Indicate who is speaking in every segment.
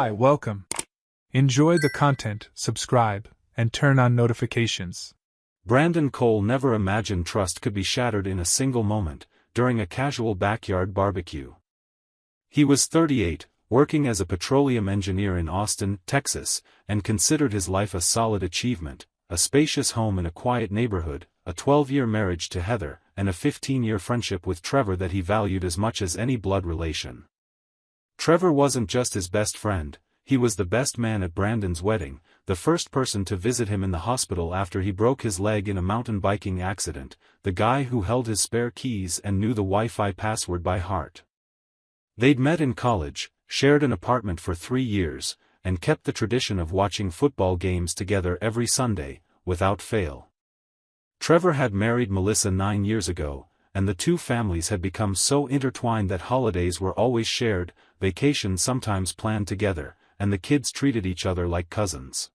Speaker 1: Hi, welcome. Enjoy the content, subscribe, and turn on notifications.
Speaker 2: Brandon Cole never imagined trust could be shattered in a single moment, during a casual backyard barbecue. He was 38, working as a petroleum engineer in Austin, Texas, and considered his life a solid achievement: a spacious home in a quiet neighborhood, a 12-year marriage to Heather, and a 15-year friendship with Trevor that he valued as much as any blood relation. Trevor wasn't just his best friend, he was the best man at Brandon's wedding, the first person to visit him in the hospital after he broke his leg in a mountain biking accident, the guy who held his spare keys and knew the Wi-Fi password by heart. They'd met in college, shared an apartment for 3 years, and kept the tradition of watching football games together every Sunday, without fail. Trevor had married Melissa 9 years ago, and the two families had become so intertwined that holidays were always shared, vacations sometimes planned together, and the kids treated each other like cousins.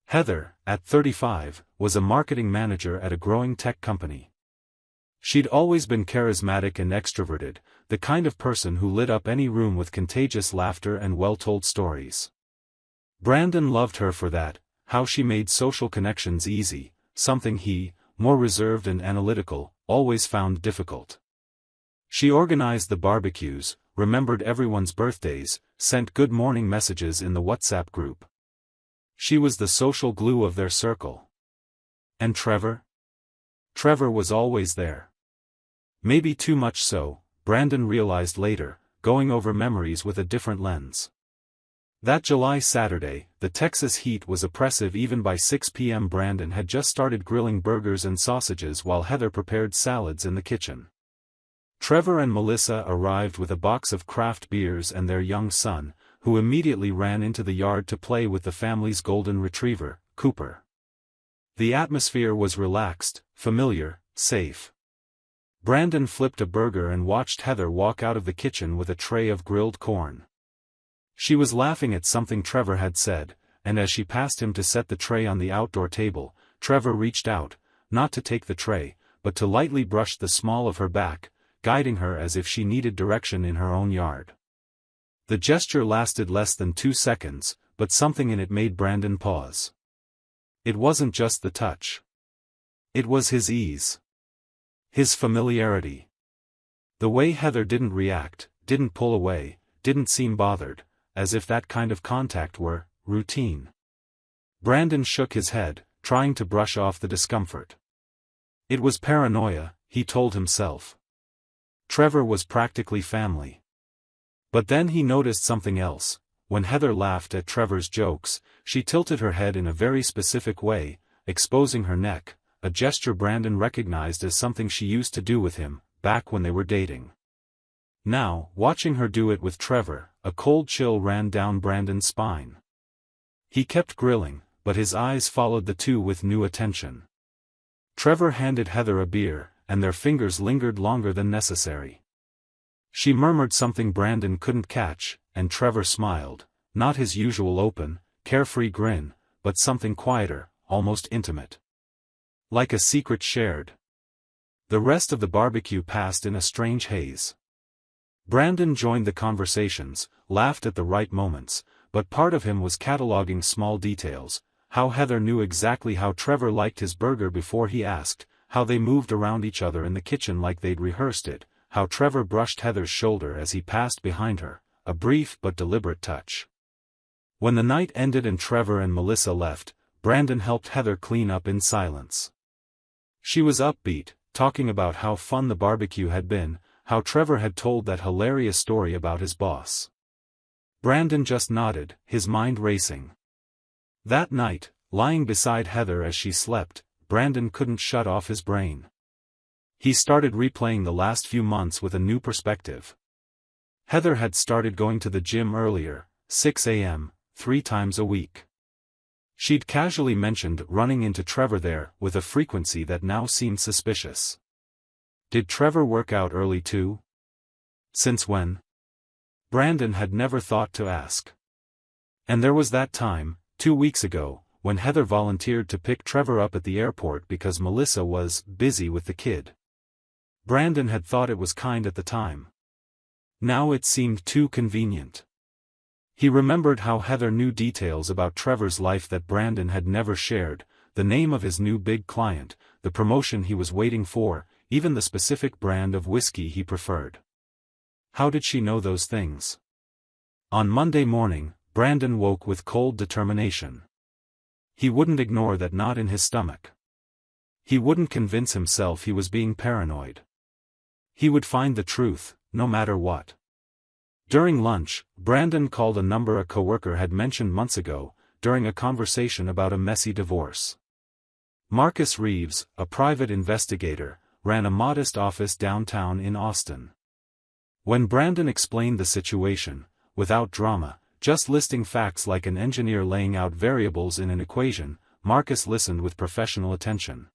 Speaker 2: Heather, at 35, was a marketing manager at a growing tech company. She'd always been charismatic and extroverted, the kind of person who lit up any room with contagious laughter and well-told stories. Brandon loved her for that, how she made social connections easy, something he, more reserved and analytical, always found difficult. She organized the barbecues, remembered everyone's birthdays, sent good morning messages in the WhatsApp group. She was the social glue of their circle. And Trevor? Trevor was always there. Maybe too much so, Brandon realized later, going over memories with a different lens. That July Saturday, the Texas heat was oppressive even by 6 p.m. Brandon had just started grilling burgers and sausages while Heather prepared salads in the kitchen. Trevor and Melissa arrived with a box of craft beers and their young son, who immediately ran into the yard to play with the family's golden retriever, Cooper. The atmosphere was relaxed, familiar, safe. Brandon flipped a burger and watched Heather walk out of the kitchen with a tray of grilled corn. She was laughing at something Trevor had said, and as she passed him to set the tray on the outdoor table, Trevor reached out, not to take the tray, but to lightly brush the small of her back, guiding her as if she needed direction in her own yard. The gesture lasted less than 2 seconds, but something in it made Brandon pause. It wasn't just the touch. It was his ease. His familiarity. The way Heather didn't react, didn't pull away, didn't seem bothered, as if that kind of contact were routine. Brandon shook his head, trying to brush off the discomfort. It was paranoia, he told himself. Trevor was practically family. But then he noticed something else. When Heather laughed at Trevor's jokes, she tilted her head in a very specific way, exposing her neck, a gesture Brandon recognized as something she used to do with him, back when they were dating. Now, watching her do it with Trevor, a cold chill ran down Brandon's spine. He kept grilling, but his eyes followed the two with new attention. Trevor handed Heather a beer, and their fingers lingered longer than necessary. She murmured something Brandon couldn't catch, and Trevor smiled, not his usual open, carefree grin, but something quieter, almost intimate. Like a secret shared. The rest of the barbecue passed in a strange haze. Brandon joined the conversations, laughed at the right moments, but part of him was cataloging small details, how Heather knew exactly how Trevor liked his burger before he asked, how they moved around each other in the kitchen like they'd rehearsed it, how Trevor brushed Heather's shoulder as he passed behind her, a brief but deliberate touch. When the night ended and Trevor and Melissa left, Brandon helped Heather clean up in silence. She was upbeat, talking about how fun the barbecue had been, how Trevor had told that hilarious story about his boss. Brandon just nodded, his mind racing. That night, lying beside Heather as she slept, Brandon couldn't shut off his brain. He started replaying the last few months with a new perspective. Heather had started going to the gym earlier, 6 a.m., 3 times a week. She'd casually mentioned running into Trevor there with a frequency that now seemed suspicious. Did Trevor work out early too? Since when? Brandon had never thought to ask. And there was that time, 2 weeks ago, when Heather volunteered to pick Trevor up at the airport because Melissa was busy with the kid. Brandon had thought it was kind at the time. Now it seemed too convenient. He remembered how Heather knew details about Trevor's life that Brandon had never shared, the name of his new big client, the promotion he was waiting for, even the specific brand of whiskey he preferred. How did she know those things? On Monday morning, Brandon woke with cold determination. He wouldn't ignore that knot in his stomach. He wouldn't convince himself he was being paranoid. He would find the truth, no matter what. During lunch, Brandon called a number a coworker had mentioned months ago, during a conversation about a messy divorce. Marcus Reeves, a private investigator, ran a modest office downtown in Austin. When Brandon explained the situation, without drama, just listing facts like an engineer laying out variables in an equation, Marcus listened with professional attention.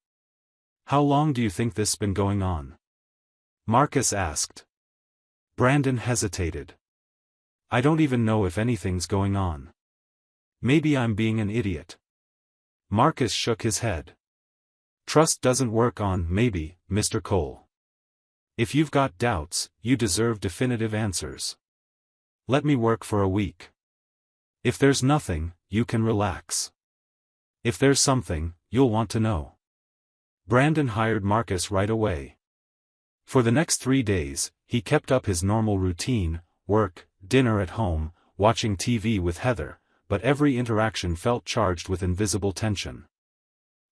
Speaker 2: "How long do you think this has been going on?" Marcus asked. Brandon hesitated. "I don't even know if anything's going on. Maybe I'm being an idiot." Marcus shook his head. "Trust doesn't work on maybe, Mr. Cole. If you've got doubts, you deserve definitive answers. Let me work for a week. If there's nothing, you can relax. If there's something, you'll want to know." Brandon hired Marcus right away. For the next 3 days, he kept up his normal routine, work, dinner at home, watching TV with Heather, but every interaction felt charged with invisible tension.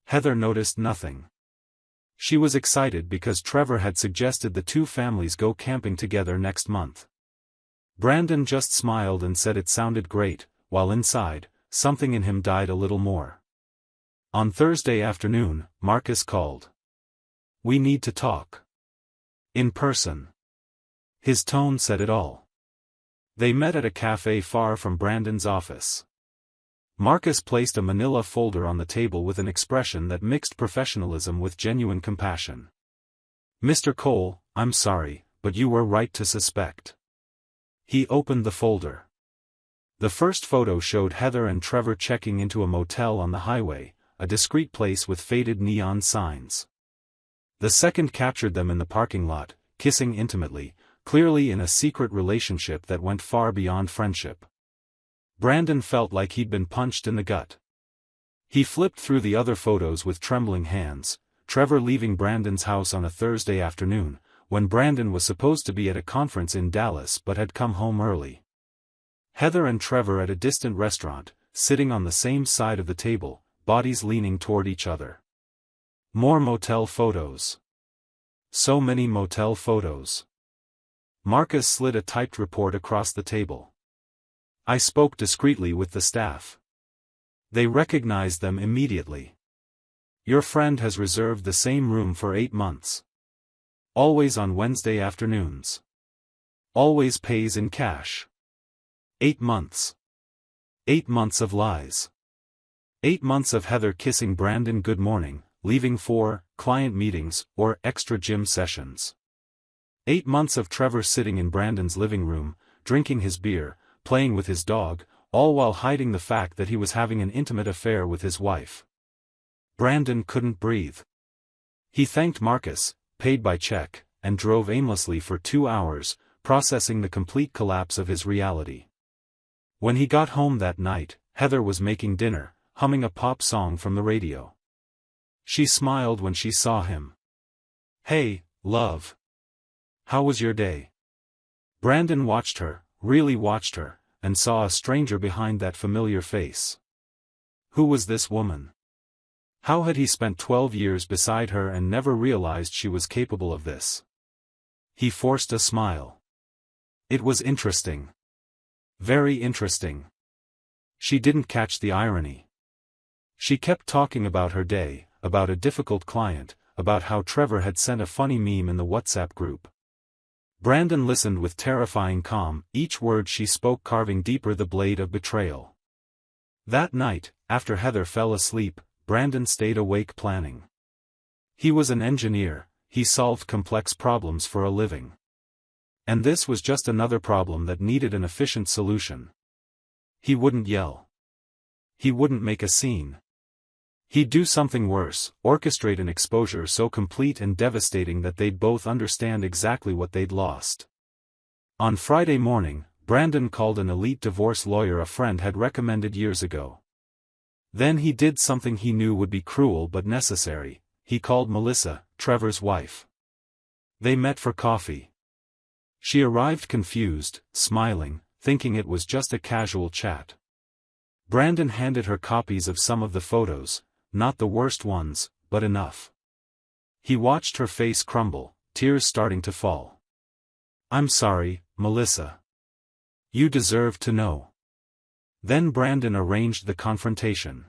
Speaker 2: Heather noticed nothing. She was excited because Trevor had suggested the two families go camping together next month. Brandon just smiled and said it sounded great, while inside, something in him died a little more. On Thursday afternoon, Marcus called. "We need to talk. In person." His tone said it all. They met at a cafe far from Brandon's office. Marcus placed a manila folder on the table with an expression that mixed professionalism with genuine compassion. "Mr. Cole, I'm sorry, but you were right to suspect." He opened the folder. The first photo showed Heather and Trevor checking into a motel on the highway, a discreet place with faded neon signs. The second captured them in the parking lot, kissing intimately, clearly in a secret relationship that went far beyond friendship. Brandon felt like he'd been punched in the gut. He flipped through the other photos with trembling hands, Trevor leaving Brandon's house on a Thursday afternoon, when Brandon was supposed to be at a conference in Dallas but had come home early. Heather and Trevor at a distant restaurant, sitting on the same side of the table, bodies leaning toward each other. More motel photos. So many motel photos. Marcus slid a typed report across the table. "I spoke discreetly with the staff. They recognized them immediately. Your friend has reserved the same room for 8 months. Always on Wednesday afternoons. Always pays in cash. 8 months. 8 months of lies. 8 months of Heather kissing Brandon good morning, leaving for client meetings or extra gym sessions. 8 months of Trevor sitting in Brandon's living room, drinking his beer, playing with his dog, all while hiding the fact that he was having an intimate affair with his wife. Brandon couldn't breathe. He thanked Marcus, paid by check, and drove aimlessly for 2 hours, processing the complete collapse of his reality. When he got home that night, Heather was making dinner, humming a pop song from the radio. She smiled when she saw him. "Hey, love. How was your day?" Brandon watched her, really watched her, and saw a stranger behind that familiar face. Who was this woman? How had he spent 12 years beside her and never realized she was capable of this? He forced a smile. It was interesting. Very interesting. She didn't catch the irony. She kept talking about her day, about a difficult client, about how Trevor had sent a funny meme in the WhatsApp group. Brandon listened with terrifying calm, each word she spoke carving deeper the blade of betrayal. That night, after Heather fell asleep, Brandon stayed awake planning. He was an engineer, he solved complex problems for a living. And this was just another problem that needed an efficient solution. He wouldn't yell. He wouldn't make a scene. He'd do something worse, orchestrate an exposure so complete and devastating that they'd both understand exactly what they'd lost. On Friday morning, Brandon called an elite divorce lawyer a friend had recommended years ago. Then he did something he knew would be cruel but necessary. He called Melissa, Trevor's wife. They met for coffee. She arrived confused, smiling, thinking it was just a casual chat. Brandon handed her copies of some of the photos, not the worst ones, but enough. He watched her face crumble, tears starting to fall. "I'm sorry, Melissa. You deserve to know." Then Brandon arranged the confrontation.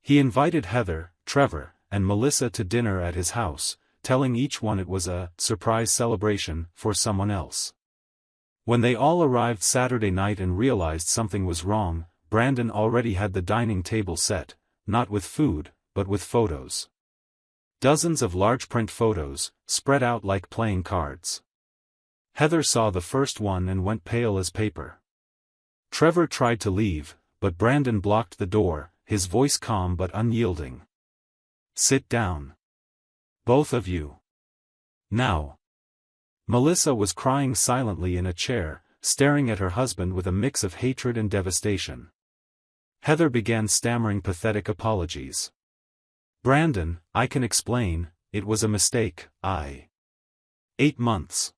Speaker 2: He invited Heather, Trevor, and Melissa to dinner at his house, telling each one it was a surprise celebration for someone else. When they all arrived Saturday night and realized something was wrong, Brandon already had the dining table set, not with food, but with photos. Dozens of large print photos, spread out like playing cards. Heather saw the first one and went pale as paper. Trevor tried to leave, but Brandon blocked the door, his voice calm but unyielding. "Sit down. Both of you. Now." Melissa was crying silently in a chair, staring at her husband with a mix of hatred and devastation. Heather began stammering pathetic apologies. "Brandon, I can explain, it was a mistake, 8 months.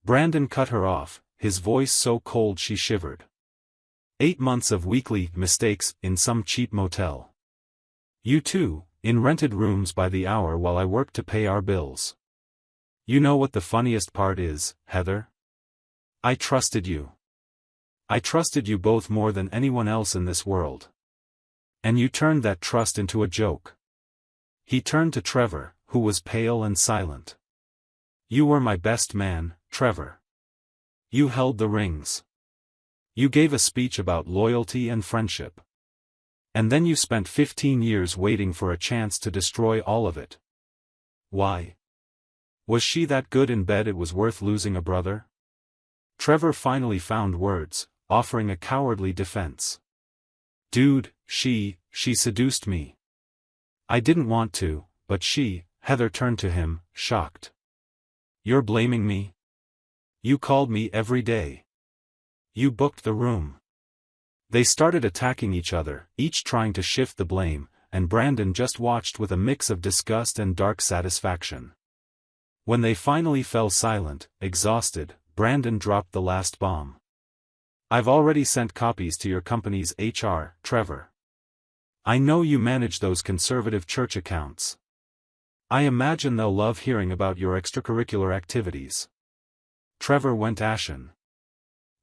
Speaker 2: Brandon cut her off, his voice so cold she shivered. 8 months of weekly mistakes in some cheap motel. You too, in rented rooms by the hour while I worked to pay our bills. You know what the funniest part is, Heather? I trusted you. I trusted you both more than anyone else in this world. And you turned that trust into a joke." He turned to Trevor, who was pale and silent. "You were my best man, Trevor. You held the rings. You gave a speech about loyalty and friendship. And then you spent 15 years waiting for a chance to destroy all of it. Why? Was she that good in bed it was worth losing a brother?" Trevor finally found words, offering a cowardly defense. "Dude, she seduced me. I didn't want to, but she." Heather turned to him, shocked. "You're blaming me? You called me every day. You booked the room." They started attacking each other, each trying to shift the blame, and Brandon just watched with a mix of disgust and dark satisfaction. When they finally fell silent, exhausted, Brandon dropped the last bomb. "I've already sent copies to your company's HR, Trevor. I know you manage those conservative church accounts. I imagine they'll love hearing about your extracurricular activities." Trevor went ashen.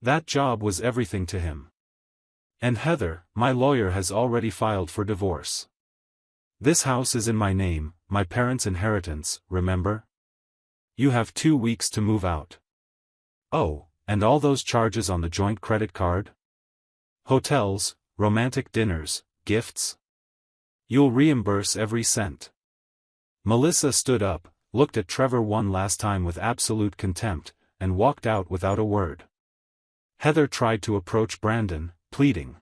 Speaker 2: That job was everything to him. "And Heather, my lawyer has already filed for divorce. This house is in my name, my parents' inheritance, remember? You have 2 weeks to move out. Oh, and all those charges on the joint credit card? Hotels, romantic dinners, gifts? You'll reimburse every cent." Melissa stood up, looked at Trevor one last time with absolute contempt, and walked out without a word. Heather tried to approach Brandon, pleading.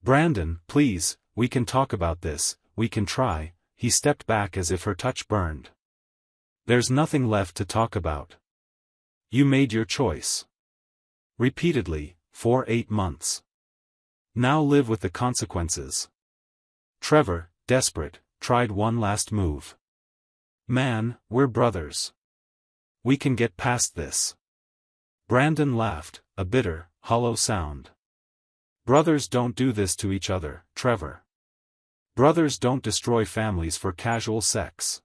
Speaker 2: "Brandon, please, we can talk about this, we can try." He stepped back as if her touch burned. "There's nothing left to talk about. You made your choice. Repeatedly, for 8 months. Now live with the consequences." Trevor, desperate, tried one last move. "Man, we're brothers. We can get past this." Brandon laughed, a bitter, hollow sound. "Brothers don't do this to each other, Trevor. Brothers don't destroy families for casual sex.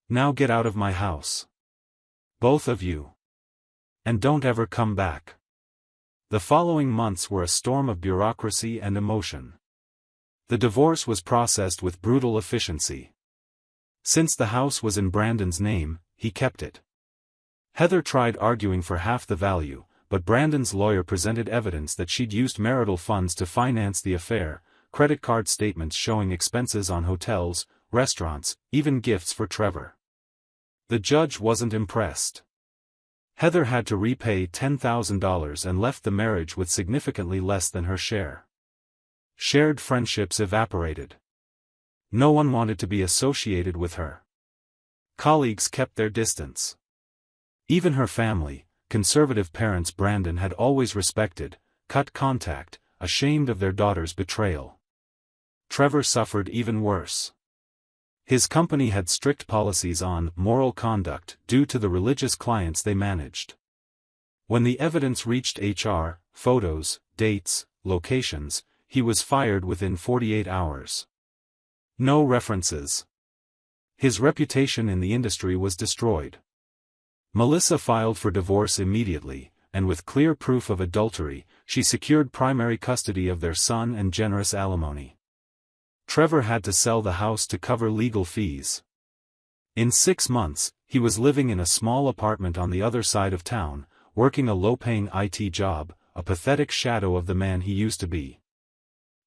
Speaker 2: Now get out of my house. Both of you. And don't ever come back." The following months were a storm of bureaucracy and emotion. The divorce was processed with brutal efficiency. Since the house was in Brandon's name, he kept it. Heather tried arguing for half the value, but Brandon's lawyer presented evidence that she'd used marital funds to finance the affair, credit card statements showing expenses on hotels, restaurants, even gifts for Trevor. The judge wasn't impressed. Heather had to repay $10,000 and left the marriage with significantly less than her share. Shared friendships evaporated. No one wanted to be associated with her. Colleagues kept their distance. Even her family, conservative parents Brandon had always respected, cut contact, ashamed of their daughter's betrayal. Trevor suffered even worse. His company had strict policies on moral conduct due to the religious clients they managed. When the evidence reached HR, photos, dates, locations, he was fired within 48 hours. No references. His reputation in the industry was destroyed. Melissa filed for divorce immediately, and with clear proof of adultery, she secured primary custody of their son and generous alimony. Trevor had to sell the house to cover legal fees. In 6 months, he was living in a small apartment on the other side of town, working a low-paying IT job, a pathetic shadow of the man he used to be.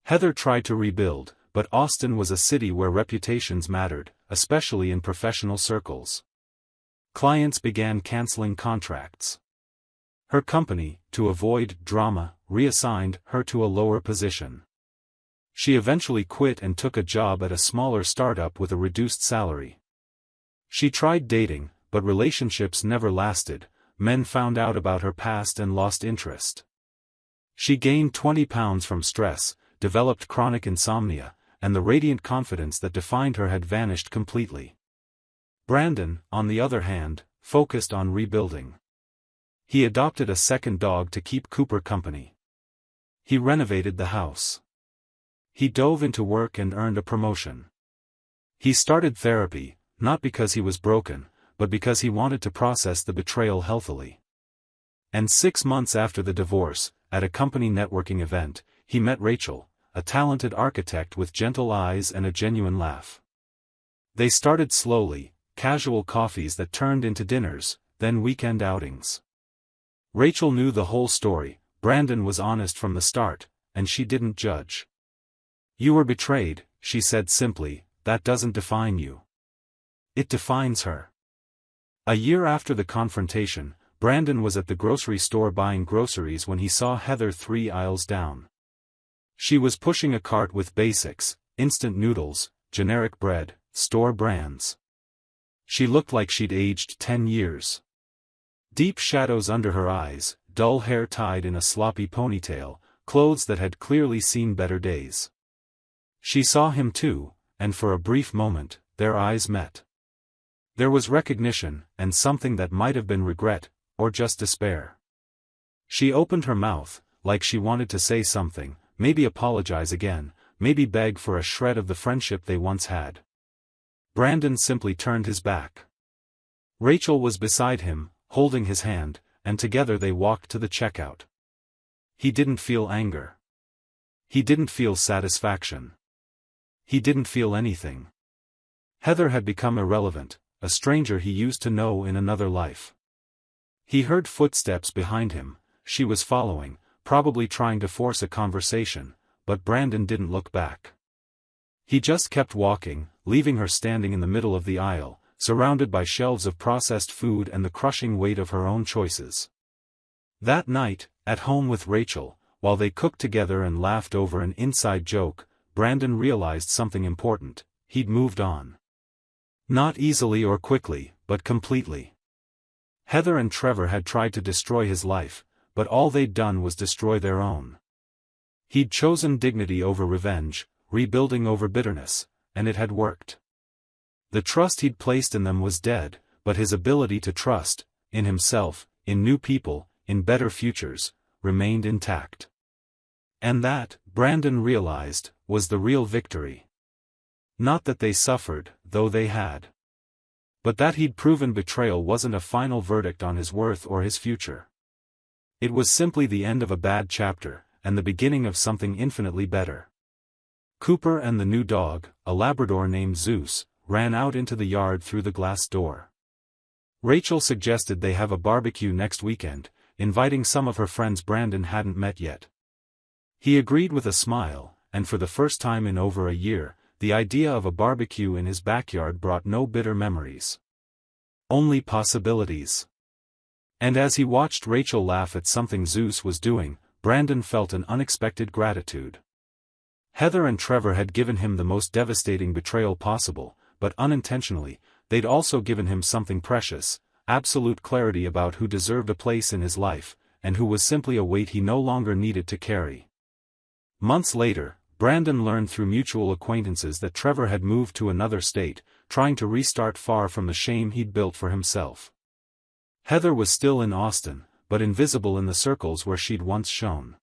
Speaker 2: Heather tried to rebuild, but Austin was a city where reputations mattered, especially in professional circles. Clients began canceling contracts. Her company, to avoid drama, reassigned her to a lower position. She eventually quit and took a job at a smaller startup with a reduced salary. She tried dating, but relationships never lasted. Men found out about her past and lost interest. She gained 20 pounds from stress, developed chronic insomnia, and the radiant confidence that defined her had vanished completely. Brandon, on the other hand, focused on rebuilding. He adopted a second dog to keep Cooper company. He renovated the house. He dove into work and earned a promotion. He started therapy, not because he was broken, but because he wanted to process the betrayal healthily. And 6 months after the divorce, at a company networking event, he met Rachel, a talented architect with gentle eyes and a genuine laugh. They started slowly, casual coffees that turned into dinners, then weekend outings. Rachel knew the whole story. Brandon was honest from the start, and she didn't judge. "You were betrayed," she said simply, "that doesn't define you. It defines her." A year after the confrontation, Brandon was at the grocery store buying groceries when he saw Heather 3 aisles down. She was pushing a cart with basics, instant noodles, generic bread, store brands. She looked like she'd aged 10 years. Deep shadows under her eyes, dull hair tied in a sloppy ponytail, clothes that had clearly seen better days. She saw him too, and for a brief moment, their eyes met. There was recognition, and something that might have been regret, or just despair. She opened her mouth, like she wanted to say something, maybe apologize again, maybe beg for a shred of the friendship they once had. Brandon simply turned his back. Rachel was beside him, holding his hand, and together they walked to the checkout. He didn't feel anger. He didn't feel satisfaction. He didn't feel anything. Heather had become irrelevant, a stranger he used to know in another life. He heard footsteps behind him. She was following, probably trying to force a conversation, but Brandon didn't look back. He just kept walking, leaving her standing in the middle of the aisle, surrounded by shelves of processed food and the crushing weight of her own choices. That night, at home with Rachel, while they cooked together and laughed over an inside joke, Brandon realized something important: he'd moved on. Not easily or quickly, but completely. Heather and Trevor had tried to destroy his life, but all they'd done was destroy their own. He'd chosen dignity over revenge, rebuilding over bitterness, and it had worked. The trust he'd placed in them was dead, but his ability to trust, in himself, in new people, in better futures, remained intact. And that, Brandon realized, was the real victory. Not that they suffered, though they had. But that he'd proven betrayal wasn't a final verdict on his worth or his future. It was simply the end of a bad chapter, and the beginning of something infinitely better. Cooper and the new dog, a Labrador named Zeus, ran out into the yard through the glass door. Rachel suggested they have a barbecue next weekend, inviting some of her friends Brandon hadn't met yet. He agreed with a smile, and for the first time in over a year, the idea of a barbecue in his backyard brought no bitter memories. Only possibilities. And as he watched Rachel laugh at something Zeus was doing, Brandon felt an unexpected gratitude. Heather and Trevor had given him the most devastating betrayal possible, but unintentionally, they'd also given him something precious: absolute clarity about who deserved a place in his life, and who was simply a weight he no longer needed to carry. Months later, Brandon learned through mutual acquaintances that Trevor had moved to another state, trying to restart far from the shame he'd built for himself. Heather was still in Austin, but invisible in the circles where she'd once shone.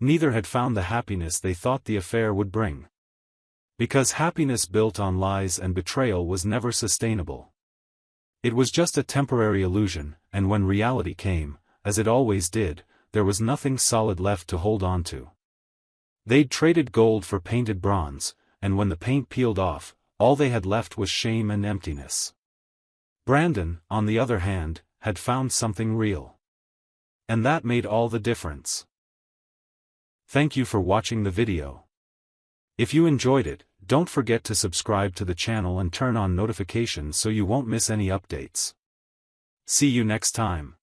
Speaker 2: Neither had found the happiness they thought the affair would bring. Because happiness built on lies and betrayal was never sustainable. It was just a temporary illusion, and when reality came, as it always did, there was nothing solid left to hold on to. They'd traded gold for painted bronze, and when the paint peeled off, all they had left was shame and emptiness. Brandon, on the other hand, had found something real. And that made all the difference. Thank you for watching the video. If you enjoyed it, don't forget to subscribe to the channel and turn on notifications so you won't miss any updates. See you next time.